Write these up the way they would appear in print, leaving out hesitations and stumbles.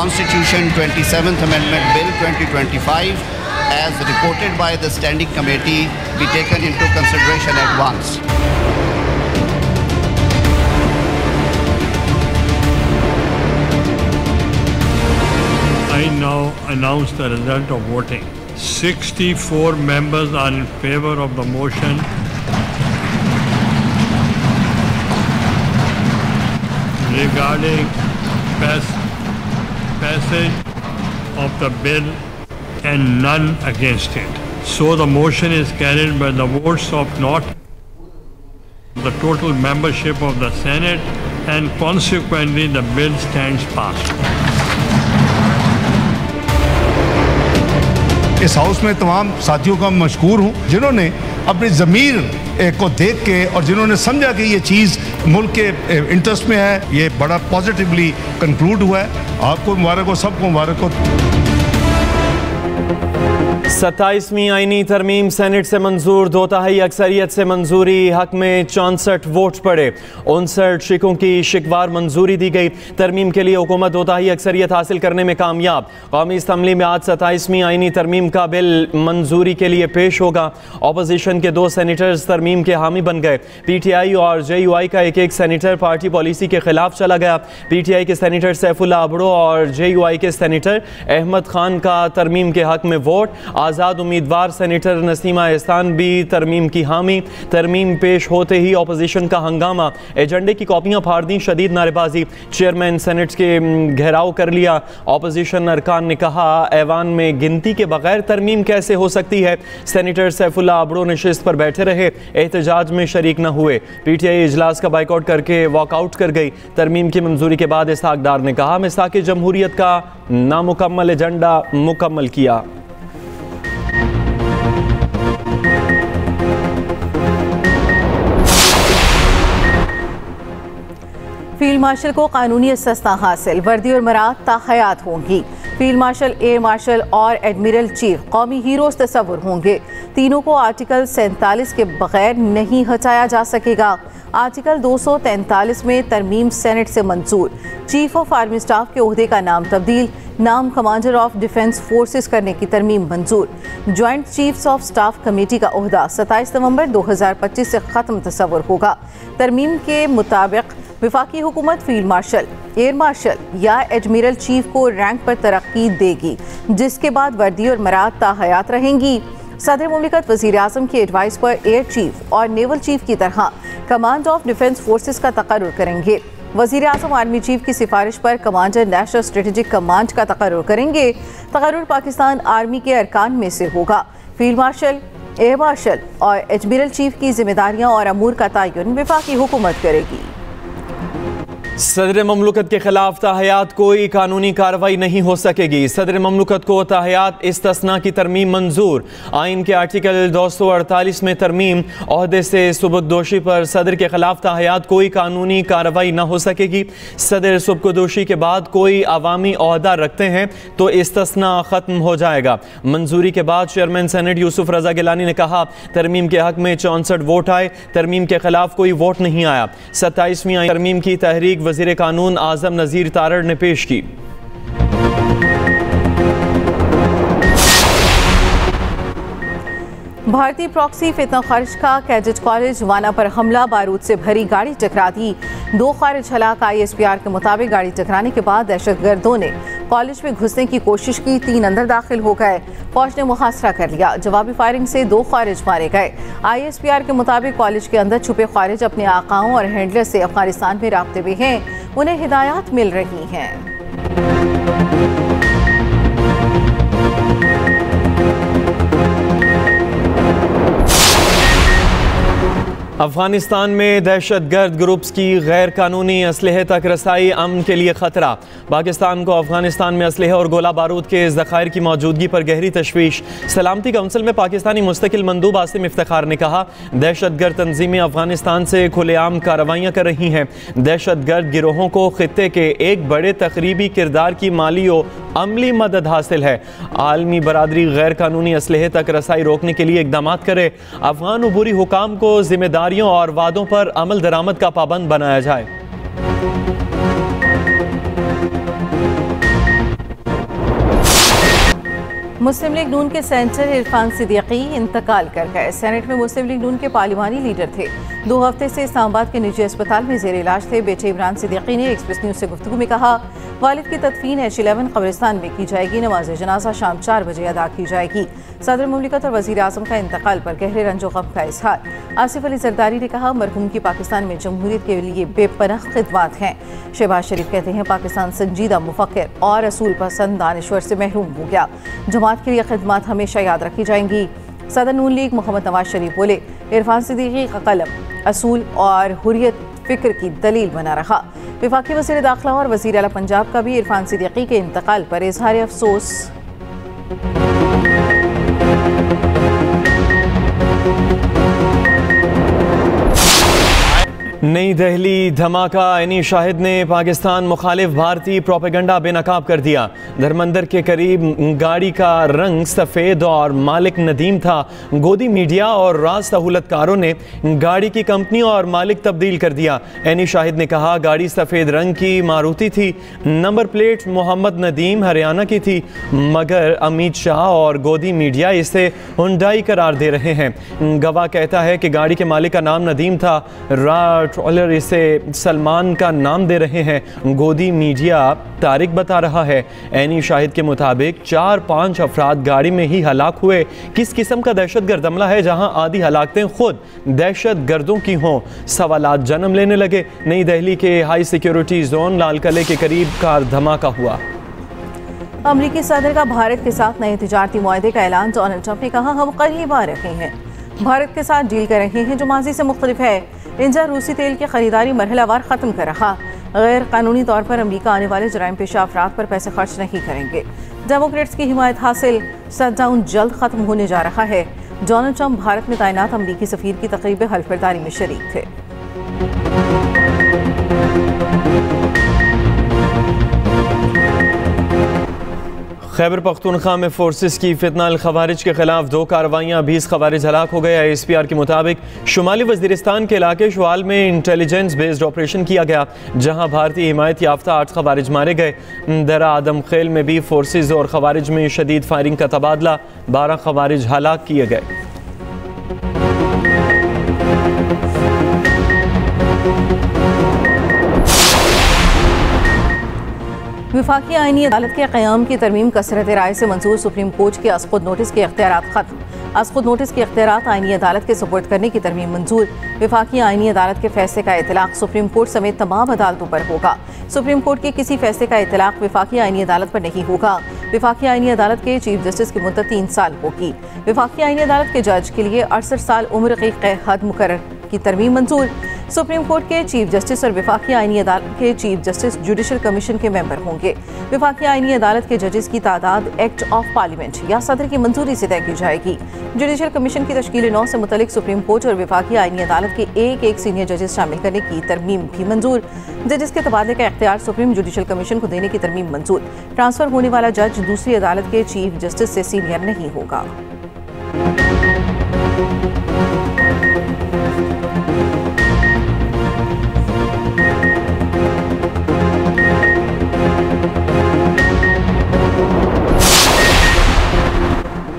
Constitution 27th Amendment Bill 2025 as reported by the Standing Committee be taken into consideration at once. I now announce the result of voting. 64 members are in favor of the motion. Regarding passage of the bill and none against it. So the motion is carried by the votes of not the total membership of the Senate, and consequently the bill stands passed. इस house में तमाम साथियों का मशकूर हूँ जिन्होंने अपनी ज़मीर को देख के और जिन्होंने समझा कि ये चीज़ मुल्क के इंटरेस्ट में है, ये बड़ा पॉजिटिवली कंक्लूड हुआ है। आपको मुबारक हो, सबको मुबारक हो। 27वीं आईनी तरमीम सेनेट से मंजूर, 2/3 अक्सरियत से मंजूरी, हक में 64 वोट पड़े, 59 शिकों की शिकवार मंजूरी दी गई। तरमीम के लिए हुकूमत 2/3 अक्सरियत हासिल करने में कामयाब। कौमी असम्बली में आज 27वीं आईनी तरमीम का बिल मंजूरी के लिए पेश होगा। अपोजिशन के 2 सेनेटर्स तरमीम के हामी बन गए। PTI और JUI का एक सेनेटर पार्टी पॉलिसी के खिलाफ चला गया। PTI के सेनेटर सैफुल्ला अबड़ो और JUI के सेनेटर अहमद खान का तरमीम के हक में वोट। आज़ाद उम्मीदवार सेनेटर नसीमा एहसान भी तरमीम की हामी। तरमीम पेश होते ही अपोजिशन का हंगामा, एजेंडे की कॉपियां फाड़ दी, शदीद नारेबाजी, चेयरमैन सेनेट के घेराव कर लिया। अपोजिशन अरकान ने कहा ऐवान में गिनती के बगैर तरमीम कैसे हो सकती है। सेनेटर सैफुल्ला अबड़ो नशिस्त पर बैठे रहे, एहतजाज में शरीक न हुए। PTI इजलास का बाइकआउट करके वॉकआउट कर गई। तरमीम की मंजूरी के बाद इसहाक डार ने कहा मिसाक जमहूरियत का नामुकम्मल एजेंडा मुकम्मल किया। फील्ड मार्शल को कानूनी इस्तिस्ना हासिल, वर्दी और मराद ताहयात होंगी। फील्ड मार्शल, एयर मार्शल और एडमिरल चीफ कौमी हीरोज तस्वुर होंगे। तीनों को आर्टिकल 47 के बगैर नहीं हटाया जा सकेगा। आर्टिकल 243 में तरमीम सेनेट से मंजूर। चीफ ऑफ आर्मी स्टाफ के ओहदे का नाम तब्दील, नाम कमांडर ऑफ डिफेंस फोर्सेस करने की तरमीम मंजूर। Joint chiefs of staff committee का ओहदा 27 नवंबर 2025 से ख़त्म तस्वुर होगा। तरमीम के मुताबिक वफाकी हुकूमत फील्ड मार्शल, एयर मार्शल या एडमिरल चीफ को रैंक पर तरक्की देगी, जिसके बाद वर्दी और मराद ताहयात रहेंगी। सदर मुमलिकत वज़ीर आज़म की एडवाइस पर एयर चीफ और नेवल चीफ की तरह कमांड ऑफ डिफेंस फोर्सेस का तकर्रुर करेंगे। वज़ीर आज़म आर्मी चीफ की सिफारिश पर कमांडर नेशनल स्ट्रेटेजिक कमांड का तकर्रुर करेंगे। तकर्रुर पाकिस्तान आर्मी के अरकान में से होगा। फील्ड मार्शल, एयर मार्शल और एडमिरल चीफ की जिम्मेदारियाँ और अमूर का तयन वफाकी हुकूमत करेगी। सदर ममलुकत के खिलाफ ताहयात कोई कानूनी कार्रवाई नहीं हो सकेगी। सदर ममलुकत को ताहयात इस्तिस्ना की तरमीम मंजूर। आइन के आर्टिकल 248 में तरमीम, ओहदे से सुबकदोशी पर सदर के खिलाफ ताहयात कोई कानूनी कार्रवाई न हो सकेगी। सदर सुबकदोशी के बाद कोई अवामी ओहदा रखते हैं तो इस्तिस्ना ख़त्म हो जाएगा। मंजूरी के बाद चेयरमैन सेनेट यूसुफ रजा गिलानी ने कहा तरमीम के हक में 64 वोट आए, तरमीम के खिलाफ कोई वोट नहीं आया। 27वीं तरमीम की तहरीक वज़ीर कानून आज़म नज़ीर तारड़ ने पेश की। भारतीय प्रॉक्सी फितना खारिज का कैडेट कॉलेज वाना पर हमला, बारूद से भरी गाड़ी टकरा दी, 2 खारिज हलाक। ISPR के मुताबिक गाड़ी टकराने के बाद दहशतगर्दों ने कॉलेज में घुसने की कोशिश की, 3 अंदर दाखिल हो गए। फौज ने मुहासरा कर लिया, जवाबी फायरिंग से 2 खारिज मारे गए। ISPR के मुताबिक कॉलेज के अंदर छुपे खारिज अपने आकाओं और हैंडलर से अफगानिस्तान में राब्ते में हैं, उन्हें हिदायत मिल रही हैं। अफगानिस्तान में दहशतगर्द ग्रुप्स की गैर कानूनी असलहे तक रसाई अमन के लिए खतरा। पाकिस्तान को अफगानिस्तान में असलहे और गोला बारूद के ज़खायर की मौजूदगी पर गहरी तशवीश। सलामती कौंसिल में पाकिस्तानी मुस्तकिल मंदूब आसिम इफ्तिखार ने कहा दहशतगर्द तंजीमें अफगानिस्तान से खुलेआम कार्रवाइयाँ कर रही हैं। दहशतगर्द गिरोहों को खित्ते के एक बड़े तकरीबी किरदार की माली और अमली मदद हासिल है। आलमी बरादरी गैर कानूनी असलहे तक रसाई रोकने के लिए इकदाम करे। अफगान उबूरी हुकाम को जिम्मेदारियों और वादों पर अमल दरामद का पाबंद बनाया जाए। मुस्लिम लीग नून के सेनेटर इरफान सिद्दीकी इंतकाल कर गए। सेनेट में मुस्लिम लीग नून के पार्लिमानी लीडर थे। 2 हफ्ते से इस्लामाबाद के निजी अस्पताल में जेर इलाज थे। बेटे इमरान सिद्दीकी ने एक्सप्रेस न्यूज से गुफ्तगू में कहा, वालिद की तदफीन H11 कब्रिस्तान में की जाएगी। नमाज जनाजा शाम 4 बजे अदा की जाएगी। सदर मुमलिकत और वज़ीर आज़म का इंतकाल पर गहरे रंजो गम का इजहार। आसिफ अली जरदारी ने कहा, मरहूम की पाकिस्तान में जमहूरियत के लिए बेपनाह खिदमात हैं। शहबाज शरीफ कहते हैं, पाकिस्तान संजीदा मुफक्किर और असूल पसंद दानिश्वर से महरूम हो गया। जमात के लिए खिदमात हमेशा याद रखी जाएंगी। सदर नून लीग मोहम्मद नवाज शरीफ बोले, इरफान सिद्दीकी का कलम असूल और हुर्रियत फिक्र की दलील बना रहा। वफाकी वज़ीर दाखिला और वज़ीर आला पंजाब का भी इरफान सिद्दीकी के इंतकाल पर इजहार अफसोस। नई दिल्ली धमाका। एनी शाहिद ने पाकिस्तान मुखालिफ भारतीय प्रोपेगेंडा बेनकाब कर दिया। धर्मंदर के करीब गाड़ी का रंग सफ़ेद और मालिक नदीम था। गोदी मीडिया और राज सहूलतकारों ने गाड़ी की कंपनी और मालिक तब्दील कर दिया। एनी शाहिद ने कहा, गाड़ी सफ़ेद रंग की मारुति थी, नंबर प्लेट मोहम्मद नदीम हरियाणा की थी, मगर अमित शाह और गोदी मीडिया इसे हुंडई करार दे रहे हैं। गवाह कहता है कि गाड़ी के मालिक का नाम नदीम था, ट्रॉलर इसे सलमान का नाम दे रहे हैं। गोदी मीडिया तारिक बता रहा है। एनी शाहिद के मुताबिक 4-5 अफराद गाड़ी में ही हलाक हुए। किस किस्म का दहशतगर्द हमला है जहां आधी हलाकतें खुद दहशतगर्दों की हों? सवालात जन्म लेने लगे। नई दिल्ली के हाई सिक्योरिटी जोन लाल किले के करीब कार धमाका हुआ। अमरीकी सदर का भारत के साथ नए तिजारती मुआहदे का ऐलान। डोनाल्ड ट्रंप ने कहा, हम करीब आ रहे हैं, भारत के साथ डील कर रहे हैं जो माजी से मुख्तलिफ है। इंडिया रूसी तेल की खरीदारी मरहलावार ख़त्म कर रहा। गैर कानूनी तौर पर अमरीका आने वाले जराइम पेशा अफराद पर पैसे खर्च नहीं करेंगे। डेमोक्रेट्स की हिमायत हासिल। शटडाउन जल्द ख़त्म होने जा रहा है। डोनाल्ड ट्रंप भारत में तैनात अमरीकी सफ़ीर की तकरीब हल्फबरदारी में शरीक थे। खैबर पख्तूनख्वा में फोर्सेस की फितनाल खवारिज के खिलाफ 2 कार्रवाइयाँ, 20 खवारिज हलाक हो गए। ISPR के मुताबिक शुमाली वज़ीरिस्तान के इलाके शुआल में इंटेलिजेंस बेस्ड ऑपरेशन किया गया, जहाँ भारतीय हिमायत याफ्ता 8 खवारिज मारे गए। दरा आदम खेल में भी फोर्सेस और खवारिज में शदीद फायरिंग का तबादला, 12 खवारिज हलाक किए गए। वफाकी आईनी अदालत के क़याम की तरमीम कसरत राय से मंजूर। सुप्रीम कोर्ट के असखुद नोटिस के इख्तियारात खत्म। असखुद नोटिस के इख्तियारात आईनी अदालत के सुपुर्द करने की तरमीम मंजूर। वफाकी आईनी अदालत के फैसले का इतलाक सुप्रीम कोर्ट समेत तमाम अदालतों पर होगा। सुप्रीम कोर्ट के किसी फैसले का इतलाक वफाकी आईनी अदालत पर नहीं होगा। वफाकी आईनी अदालत के चीफ जस्टिस की मुद्दत 3 साल होगी। वफाकी आईनी अदालत के जज के लिए 68 साल उम्र की हद मुकर्रर की तरमीम मंजूर। सुप्रीम कोर्ट के चीफ जस्टिस और वफाकी आईनी अदालत के चीफ जस्टिस जुडिशल कमीशन के मेंबर होंगे। वफाकी आईनी अदालत के जजेस की तादाद एक्ट ऑफ पार्लियामेंट या सदर की मंजूरी से तय की जाएगी। जुडिशल कमीशन की तश्कील 9 से मुतलिक सुप्रीम कोर्ट और वफाकी आईनी अदालत के एक सीनियर जजेस शामिल करने की तरमीम भी मंजूर। जजेस के तबादले का इख्तियार सुप्रीम जुडिशल कमीशन को देने की तरमीम मंजूर। ट्रांसफर होने वाला जज दूसरी अदालत के चीफ जस्टिस से सीनियर नहीं होगा।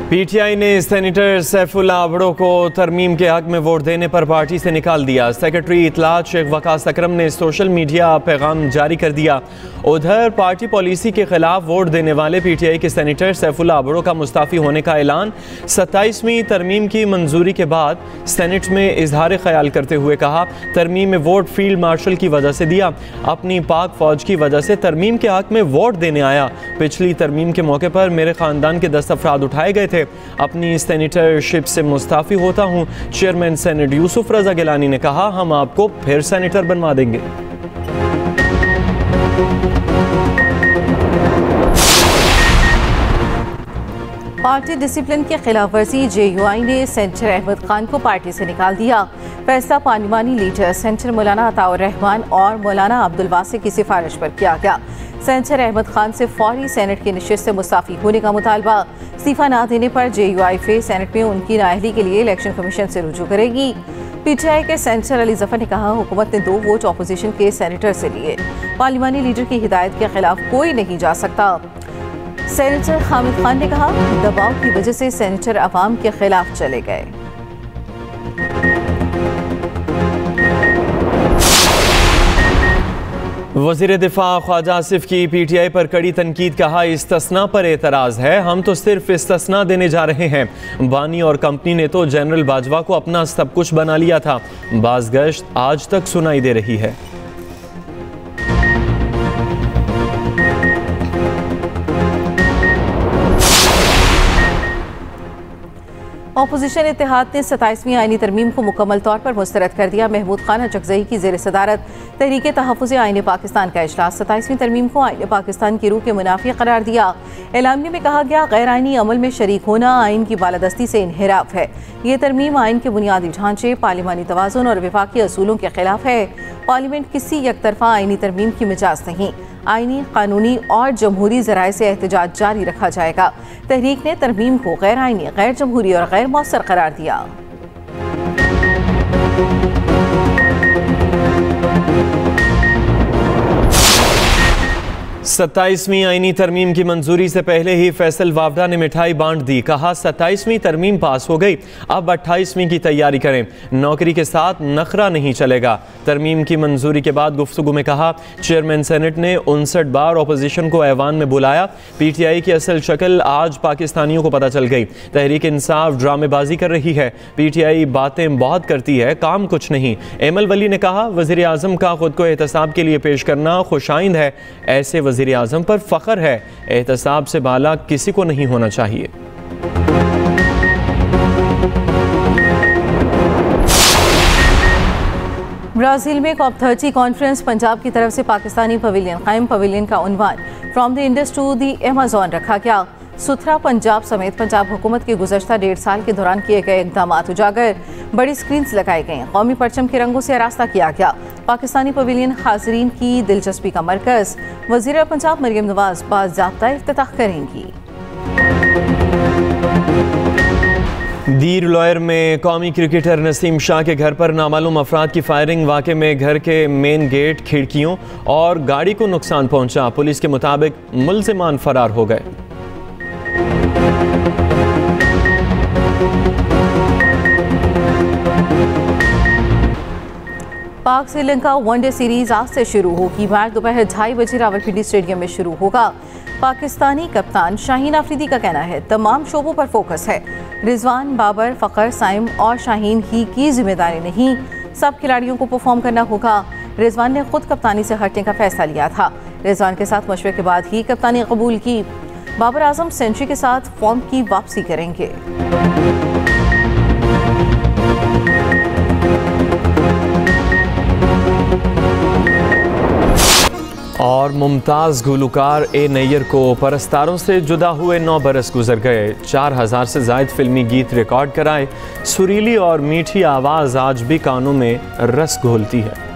PTI ने सेनेटर सैफुल्लाह अबड़ो को तरमीम के हक में वोट देने पर पार्टी से निकाल दिया। सेक्रेटरी इतलात शेख वकास अकरम ने सोशल मीडिया पैगाम जारी कर दिया। उधर पार्टी पॉलिसी के खिलाफ वोट देने वाले PTI के सेनेटर सैफुल्लाह अबड़ो का मुस्ताफ़ी होने का ऐलान 27वीं तरमीम की मंजूरी के बाद सेनेट में इजहार ख्याल करते हुए कहा, तरमीम में वोट फील्ड मार्शल की वजह से दिया, अपनी पाक फौज की वजह से तरमीम के हक में वोट देने आया। पिछली तरमीम के मौके पर मेरे ख़ानदान के 10 अफराद उठाए गए थे। अपनी सेनेटरशिप से मुस्ताफ़ी होता हूँ। चेयरमैन सेनेट यूसुफ रजा गिलानी ने कहा, हम आपको फिर सेनेटर बनवा देंगे। पार्टी डिसिप्लिन की खिलाफ वर्जी। JUI ने सेनेटर अहमद खान को पार्टी से निकाल दिया। फैसला पार्लिमानी लीडर सेनेटर मौलाना अताउर रहमान और मौलाना अब्दुल वासी की सिफारिश पर किया गया। सेनेटर अहमद खान से फौरी सेनेट की नशिस्त से मुस्ताफ़ी होने का मुतालबा। इस्तीफा न देने पर JUI फिर सेनेट में उनकी नाअहली के लिए इलेक्शन कमीशन से रुजू करेगी। PTI के सेनेटर अली जफर ने कहा, हुकूमत ने 2 वोट अपोजिशन के सेनेटर से लिए। पार्लिमानी लीडर की हिदायत के खिलाफ कोई नहीं जा सकता। सेनेटर हामिद खान ने कहा, दबाव की वजह से सेनेटर अवाम के खिलाफ चले गए। वज़ीर दिफा ख्वाजा आसिफ की PTI पर कड़ी तनकीद, कहा इस्तिस्ना पर एतराज़ है, हम तो सिर्फ इस्तिस्ना देने जा रहे हैं। बानी और कंपनी ने तो जनरल बाजवा को अपना सब कुछ बना लिया था। बाज़गश्त आज तक सुनाई दे रही है। अपोजिशन इत्तेहाद ने 27वीं आईनी तरमीम को मुकम्मल तौर पर मुस्तरद कर दिया। महमूद खान अचकज़ई की ज़ेर सदारत तहरीक तहफ़्फ़ुज़ आईन पाकिस्तान का इजलास 27वीं तरमीम को आईन पाकिस्तान की रूह के मुनाफी करार दिया। एलामिया में कहा गया, गैर आइनी अमल में शरीक होना आइन की बालादस्ती से इन्हिराफ है। ये तरमीम आइन के बुनियादी ढांचे, पार्लिमानी तवाज़ुन और वफाकी असूलों के खिलाफ है। पार्लियामेंट किसी यकतरफा आइनी तरमीम की मिजाज नहीं। आइनी, कानूनी और जमहूरी ज़राए से एहतजाज जारी रखा जाएगा। तहरीक ने तरमीम को गैर आइनी, गैर जमहूरी और गैर मौसर करार दिया। 27वीं आईनी तरमीम की मंजूरी से पहले ही फैसल वावडा ने मिठाई बांट दी। कहा 27वीं तरमीम पास हो गई, अब 28वीं की तैयारी करें। नौकरी के साथ नखरा नहीं चलेगा। तरमीम की मंजूरी के बाद गुफ्तगू में कहा, चेयरमैन सेनेट ने 59 बार अपोजिशन को ऐवान में बुलाया। PTI की असल शक्ल आज पाकिस्तानियों को पता चल गई। तहरीक इंसाफ ड्रामेबाजी कर रही है। PTI बातें बहुत करती है, काम कुछ नहीं। एमल वली ने कहा, वज़ीर आज़म का खुद को एहतसाब के लिए पेश करना खुशाइंद है। ऐसे वज़ीर आज़म पर फ़ख्र है। एहतसाब से बाला किसी को नहीं होना चाहिए। ब्राज़ील में COP30 कॉन्फ्रेंस, पंजाब की तरफ से पाकिस्तानी पवेलियन कायम। पवेलियन का उन्वान from the Indus to the Amazon रखा गया। सुथरा पंजाब समेत पंजाब हुकूमत के गुज़श्ता 1.5 साल के दौरान किए गए इक़दामात उजागर। बड़ी स्क्रीन्स लगाई गईं। कौमी परचम के रंगों से आरास्ता किया गया। पाकिस्तानी पवेलियन हाज़रीन की दिलचस्पी का मरकज़। वज़ीर पंजाब मरियम नवाज़ बाज़ाब्ता इफ्तिताह करेंगी। दीर लॉयर में कौमी क्रिकेटर नसीम शाह के घर पर नामालूम अफराद की फायरिंग। वाक़े में घर के मेन गेट, खिड़कियों और गाड़ी को नुकसान पहुंचा। पुलिस के मुताबिक मुल्ज़िमान फरार हो गए। पाक श्रीलंका वनडे सीरीज आज से शुरू होगी। मैच दोपहर 2:30 बजे रावलपिंडी स्टेडियम में शुरू होगा। पाकिस्तानी कप्तान शाहीन आफरीदी का कहना है, तमाम शोबों पर फोकस है। रिजवान, बाबर, फ़खर, साइम और शाहीन ही की जिम्मेदारी नहीं, सब खिलाड़ियों को परफॉर्म करना होगा। रिजवान ने खुद कप्तानी से हटने का फैसला लिया था। रिजवान के साथ मशवरे के बाद ही कप्तानी कबूल की। बाबर आजम सेंचुरी के साथ फॉर्म की वापसी करेंगे। और मुमताज़ गुलकार ए नैयर को परस्तारों से जुदा हुए 9 बरस गुजर गए। 4000 से ज़ायद फिल्मी गीत रिकॉर्ड कराए। सुरीली और मीठी आवाज़ आज भी कानों में रस घोलती है।